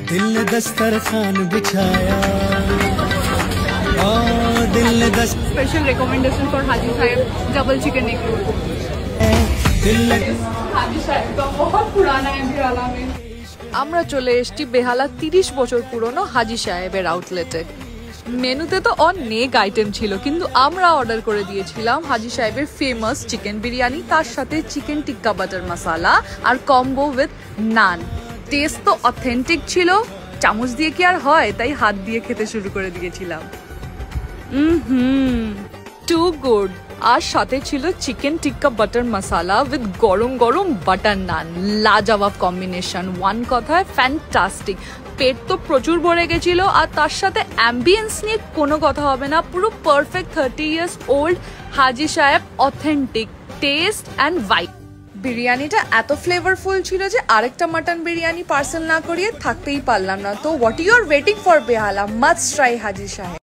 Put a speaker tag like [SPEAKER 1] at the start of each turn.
[SPEAKER 1] दिल ने दस्तरखान बिछाया और दिल ने
[SPEAKER 2] special recommendation for Haji Saheb double chicken egg roll. Haji Saheb तो बहुत पुराना है बेहाला में। আমরা চলে এসেছি বেহালা 30 বছর পুরনো হাজি সাহেবের আউটলেটে। মেনুতে তো অনেক আইটেম ছিল, কিন্তু আমরা অর্ডার করে দিয়েছিলাম হাজি সাহেবের ফেমাস চিকেন বিরিয়ানি, তার সাথে চিকেন টিক্কা বাটার মশালা আর কম্বো উইথ নান। টেস্ট তো অথেন্টিক ছিল, চামচ দিয়ে কি আর হয়, তাই হাত দিয়ে খেতে শুরু করে দিয়েছিলাম। Two good. আর সাথে ছিল chicken tikka butter masala with গরম গরম বাটার নান। লাজবাব কম্বিনেশন, ওয়ান কথায় ফ্যান্টাস্টিক। পেট তো প্রচুর ভরে গেছিল, আর তার সাথে অ্যাম্বিয়েন্স নিয়ে কোনো কথা হবে না। পুরো পারফেক্ট 30 ইয়ার্স ওল্ড হাজি সাহেব, অথেন্টিক টেস্ট অ্যান্ড ভাইব। বিরিয়ানিটা এত ফ্লেভারফুল ছিল যে আরেকটা মাটন বিরিয়ানি পার্সেল না করিয়ে থাকতেই পারলাম না। তো what you are waiting for Behala, must try Haji সাহেব।